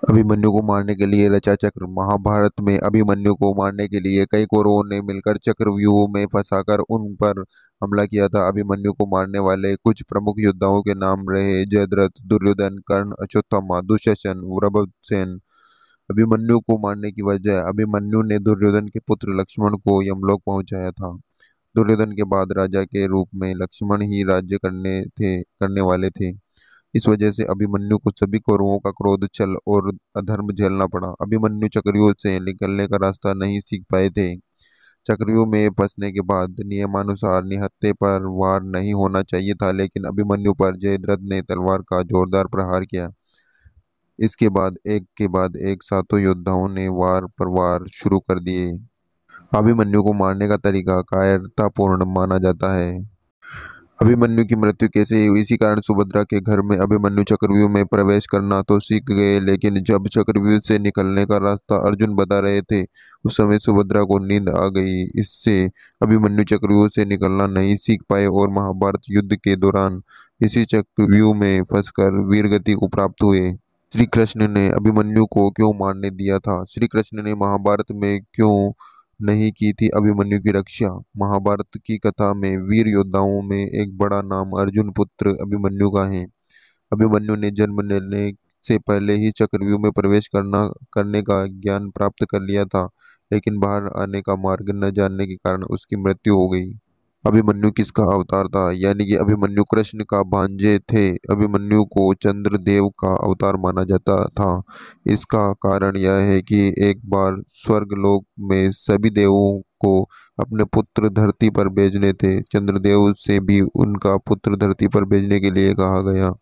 अभिमन्यु को मारने के लिए रचा चक्र। महाभारत में अभिमन्यु को मारने के लिए कई कौरवों ने मिलकर चक्रव्यूह में फंसाकर उन पर हमला किया था। अभिमन्यु को मारने वाले कुछ प्रमुख योद्धाओं के नाम रहे जयद्रथ, दुर्योधन, कर्ण, अश्वत्थामा, दुशासन, प्रबलसेन। अभिमन्यु को मारने की वजह: अभिमन्यु ने दुर्योधन के पुत्र लक्ष्मण को यमलोक पहुंचाया था। दुर्योधन के बाद राजा के रूप में लक्ष्मण ही राज्य करने वाले थे। इस वजह से अभिमन्यु को सभी कौरवों का क्रोध, छल और अधर्म झेलना पड़ा। अभिमन्यु चक्रव्यूह से निकलने का रास्ता नहीं सीख पाए थे। चक्रव्यूह में फंसने के बाद नियमानुसार निहत्थे पर वार नहीं होना चाहिए था, लेकिन अभिमन्यु पर जयद्रथ ने तलवार का जोरदार प्रहार किया। इसके बाद एक सातों योद्धाओं ने वार पर वार शुरू कर दिए। अभिमन्यु को मारने का तरीका कायरतापूर्ण माना जाता है। अभिमन्यु की मृत्यु कैसे हुई? इसी कारण सुभद्रा के घर में अभिमन्यु चक्रव्यूह में प्रवेश करना तो सीख गए, लेकिन जब चक्रव्यूह से निकलने का रास्ता अर्जुन बता रहे थे, उस समय सुभद्रा को नींद आ गई। इससे अभिमन्यु चक्रव्यूह से निकलना नहीं सीख पाए और महाभारत युद्ध के दौरान इसी चक्रव्यूह में फंसकर वीरगति को प्राप्त हुए। श्री कृष्ण ने अभिमन्यु को क्यों मारने दिया था? श्री कृष्ण ने महाभारत में क्यों नहीं की थी अभिमन्यु की रक्षा? महाभारत की कथा में वीर योद्धाओं में एक बड़ा नाम अर्जुन पुत्र अभिमन्यु का है। अभिमन्यु ने जन्म लेने से पहले ही चक्रव्यूह में प्रवेश करने का ज्ञान प्राप्त कर लिया था, लेकिन बाहर आने का मार्ग न जानने के कारण उसकी मृत्यु हो गई। अभिमन्यु किसका अवतार था? यानी कि अभिमन्यु कृष्ण का भांजे थे। अभिमन्यु को चंद्रदेव का अवतार माना जाता था। इसका कारण यह है कि एक बार स्वर्गलोक में सभी देवों को अपने पुत्र धरती पर भेजने थे। चंद्रदेव से भी उनका पुत्र धरती पर भेजने के लिए कहा गया।